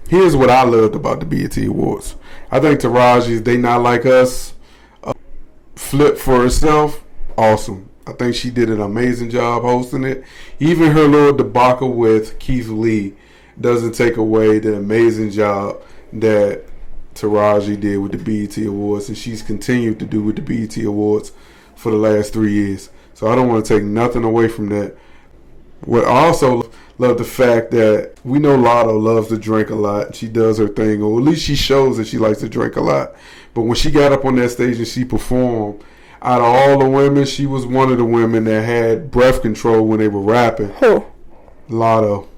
Here's what I loved about the BET Awards. I think Taraji's They Not Like Us flip for herself. Awesome. I think she did an amazing job hosting it. Even her little debacle with Keith Lee doesn't take away the amazing job that Taraji did with the BET Awards, and she's continued to do with the BET Awards for the last 3 years. So I don't want to take nothing away from that. What I also love the fact that we know Lotto loves to drink a lot. She does her thing, or at least she shows that she likes to drink a lot. But when she got up on that stage and she performed, out of all the women, she was one of the women that had breath control when they were rapping. Who? Lotto.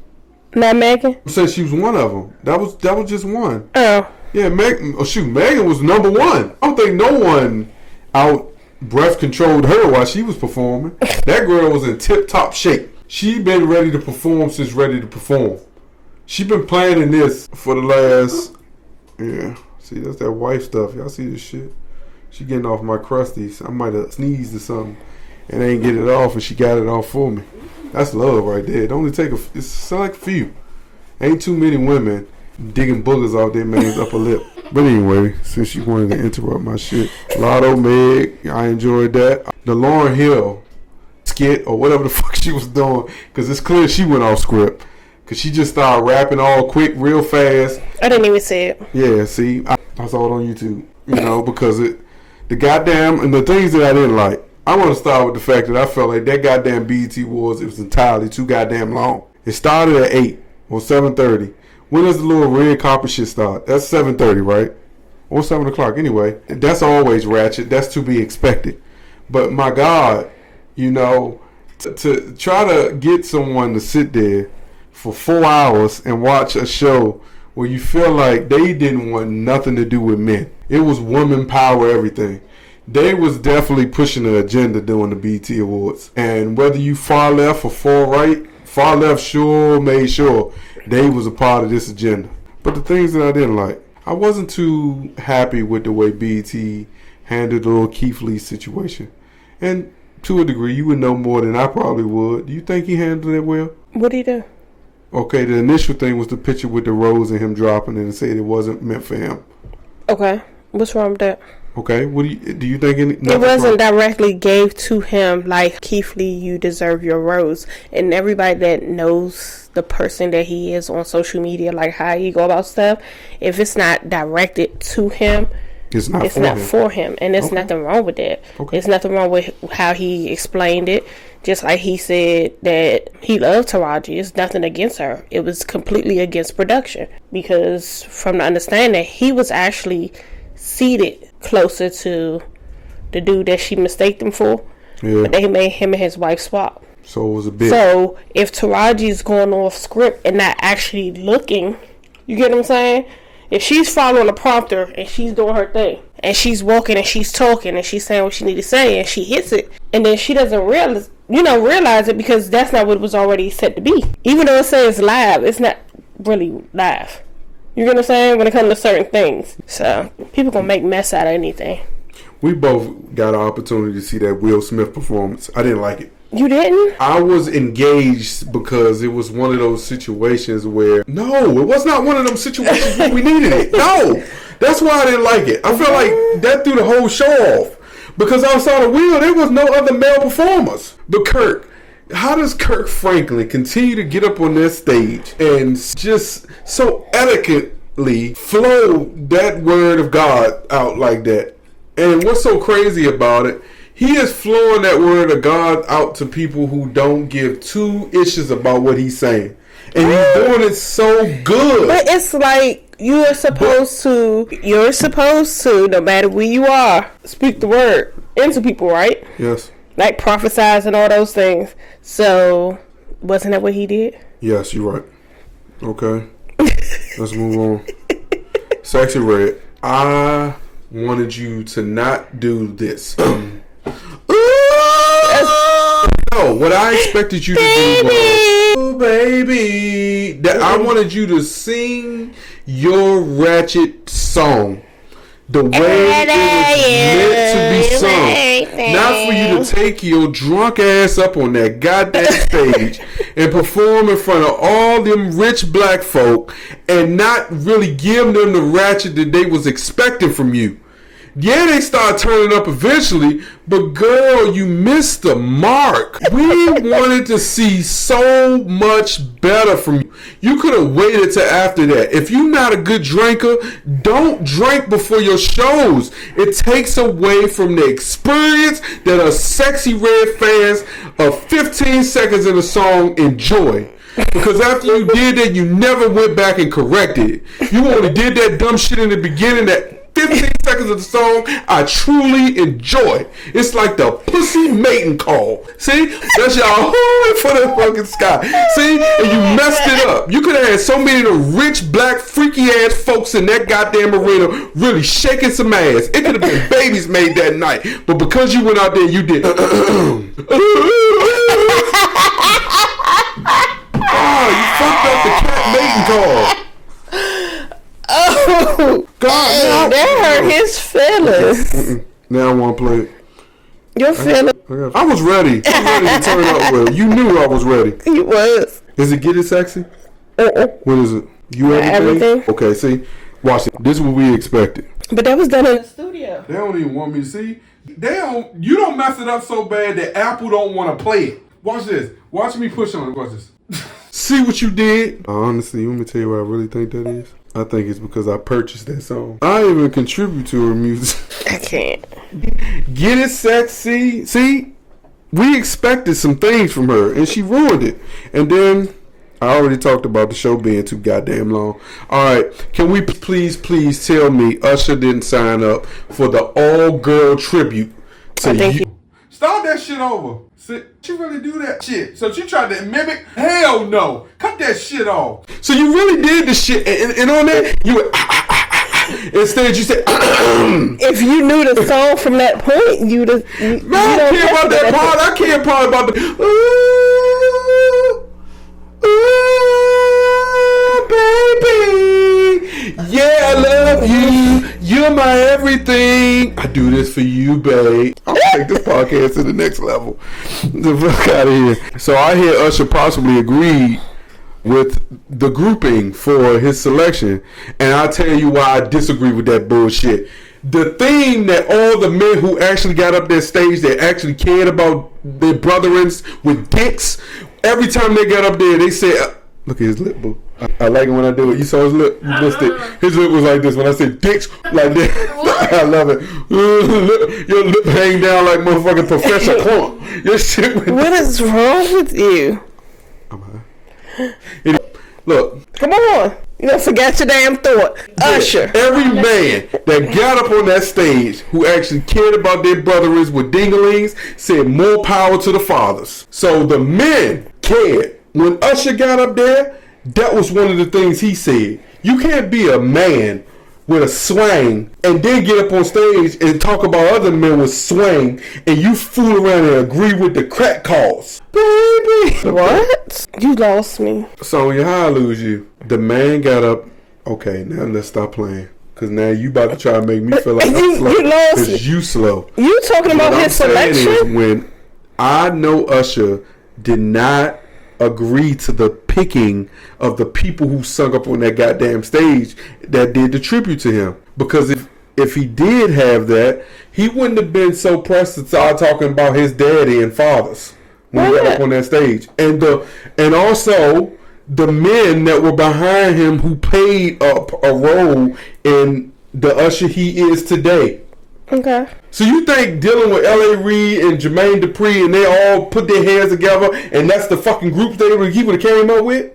Not Megan? I said she was one of them. That was just one. Oh. Yeah, Megan was number one. I don't think no one out breath controlled her while she was performing. That girl was in tip-top shape. She been ready to perform since ready to perform. She been planning this for the last... Yeah. See, that's that wife stuff. Y'all see this shit? She getting off my crusties. I might have sneezed or something and ain't get it off, and she got it off for me. That's love right there. It only take it's select few. Ain't too many women digging boogers off their man's upper lip. But anyway, since you wanted to interrupt my shit, Lotto, Meg, I enjoyed that. The Lauryn Hill skit or whatever the fuck she was doing, because it's clear she went off script, because she just started rapping all quick, real fast. I didn't even see it. Yeah, see, I saw it on YouTube. You know, because the goddamn, and the things that I didn't like. I want to start with the fact that I felt like that goddamn BET Awards, it was entirely too goddamn long. It started at 8 or 7:30. When does the little red carpet shit start? That's 7:30, right? Or 7 o'clock. Anyway, that's always ratchet. That's to be expected. But my God, you know, to try to get someone to sit there for 4 hours and watch a show where you feel like they didn't want nothing to do with men. It was woman power, everything. They was definitely pushing the agenda during the BET Awards. And whether you far left or far right, far left sure made sure they was a part of this agenda. But the things that I didn't like, I wasn't too happy with the way BET handled the little Keith Lee situation. And to a degree, you would know more than I probably would. Do you think he handled it well? What did he do? Okay, the initial thing was the picture with the rose and him dropping it and said it wasn't meant for him. Okay, what's wrong with that? Okay, what do you think? It wasn't directly gave to him like, Keith Lee, you deserve your rose. And everybody that knows the person that he is on social media, like how he go about stuff, if it's not directed to him, it's not for him. And there's nothing wrong with that. There's nothing wrong with how he explained it. Just like he said that he loved Taraji. It's nothing against her. It was completely against production. Because from the understanding, he was actually seated closer to the dude that she mistaked him for. Yeah. But they made him and his wife swap. So it was a bit. So if Taraji's going off script and not actually looking, you get what I'm saying? If she's following the prompter and she's doing her thing, and she's walking and she's talking and she's saying what she need to say and she hits it, and then she doesn't realize it because that's not what it was already set to be. Even though it says live, it's not really live. You get what I'm saying? When it comes to certain things. So people gonna make mess out of anything. We both got an opportunity to see that Will Smith performance. I didn't like it. You didn't? I was engaged because it was one of those situations where... No, it was not one of them situations where we needed it. No, that's why I didn't like it. I felt like that threw the whole show off. Because outside of Will, there was no other male performers. But Kirk, how does Kirk Franklin continue to get up on that stage and just so elegantly flow that word of God out like that? And what's so crazy about it, he is flowing that word of God out to people who don't give two issues about what he's saying. And he's doing it so good. But it's like you're supposed to, no matter where you are, speak the word into people, right? Yes. Like prophesize and all those things. So, wasn't that what he did? Yes, you're right. Okay. Let's move on. Sexy Red, I wanted you to not do this. No, what I expected you to do was, oh, baby, that I wanted you to sing your ratchet song the way it was meant to be sung. Not for you to take your drunk ass up on that goddamn stage and perform in front of all them rich black folk and not really give them the ratchet that they was expecting from you. Yeah, they start turning up eventually, but girl, you missed the mark. We wanted to see so much better from you. You could have waited till after that. If you're not a good drinker, don't drink before your shows. It takes away from the experience that us sexy red fans of 15 seconds in a song enjoy. Because after you did that, you never went back and corrected it. You only did that dumb shit in the beginning that 15 seconds of the song I truly enjoy. It's like the pussy mating call. See? That's y'all hooing for the fucking sky. See? And you messed it up. You could have had so many of the rich, black, freaky ass folks in that goddamn arena really shaking some ass. It could have been babies made that night. But because you went out there, you did. You fucked up the cat mating call. Oh, God, that hurt his feelings. Now I want to play it. Your feelings. I was ready. I was ready to turn up with it. You knew I was ready. You was. Is it Get It Sexy? What is it? You everything? Okay, see? Watch it. This is what we expected. But that was done in the studio. They don't even want me to see. You don't mess it up so bad that Apple don't want to play it. Watch this. Watch me push on it. Watch this. See what you did? Honestly, let me tell you what I really think that is. I think it's because I purchased that song. I even contribute to her music. I can't. Get It Sexy. See, we expected some things from her, and she ruined it. And then, I already talked about the show being too goddamn long. All right, can we please tell me Usher didn't sign up for the all-girl tribute to you? Start that shit over. She really do that shit. So she tried to mimic? Hell no. Cut that shit off. So you really did the shit. And on that, you went, instead you said, if you knew the song from that point, you'd have. I don't care about that part. I care about the, baby. Yeah, I love you. You're my everything. I do this for you, babe. I'll take this podcast to the next level. The fuck out of here. So I hear Usher possibly agreed with the grouping for his selection, and I'll tell you why I disagree with that bullshit. The theme that all the men who actually got up that stage that actually cared about their brethrens with dicks, every time they got up there, they said, look at his lip, boo. I like it when I do it. You saw his lip? You missed it. His lip was like this when I said dicks, like that. I love it. Your lip hang down like motherfucking Professor Clump. Your shit went What is wrong with you? Look. Come on. You don't forget your damn thought. Usher. Every man that got up on that stage who actually cared about their brothers with dinglings said more power to the fathers. So the men cared. When Usher got up there, that was one of the things he said. You can't be a man with a swang and then get up on stage and talk about other men with swang and you fool around and agree with the crack calls. Baby! What? You lost me. Sonya, how I lose you? The man got up. Okay, now let's stop playing. Because now you about to try to make me feel like I'm slow. You lost me. Because you slow. You talking about his selection? When I know Usher did not agree to the picking of the people who sung up on that goddamn stage that did the tribute to him. Because if he did have that, he wouldn't have been so pressed to start talking about his daddy and fathers when he got up on that stage. And also the men that were behind him who played a role in the Usher he is today. Okay. So you think dealing with L.A. Reid and Jermaine Dupri and they all put their heads together and that's the fucking group he would have came up with?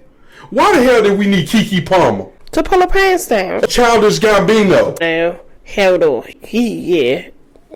Why the hell did we need Keke Palmer? To pull her pants down. Childish Gambino. No. Hell no. He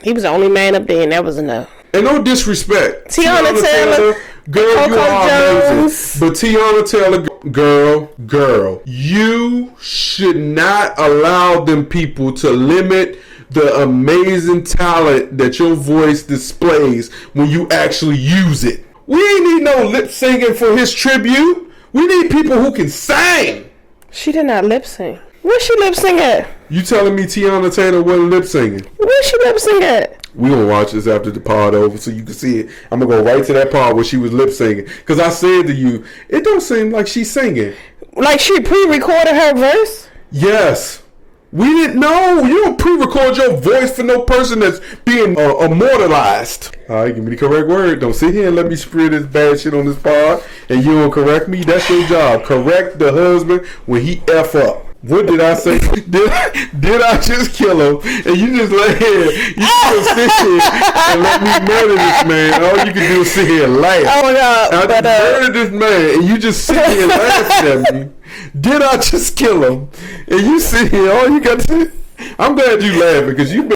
was the only man up there and that was enough. And no disrespect. Tiana Taylor. Girl, Coco you are Jones. amazing. But Tiana Taylor, girl, you should not allow them people to limit the amazing talent that your voice displays when you actually use it. We ain't need no lip singing for his tribute. We need people who can sing. She did not lip sync. Where's she lip sing at? You telling me Tiana Taylor wasn't lip singing? Where's she lip sing at? We gonna watch this after the pod over so you can see it. I'm gonna go right to that part where she was lip singing. Because I said to you, it don't seem like she's singing. Like she pre-recorded her verse? Yes. We didn't know. You don't pre-record your voice for no person that's being immortalized. All right, give me the correct word. Don't sit here and let me spread this bad shit on this pod and you don't correct me. That's your job. Correct the husband when he F up. What did I say? Did I just kill him? And you just let him. You just sit here and let me murder this man. All you can do is sit here and laugh. Oh my God! I just murdered this man, and you just sit here laughing at me. Did I just kill him? And you sit here. All you got to. I'm glad you laughing because you.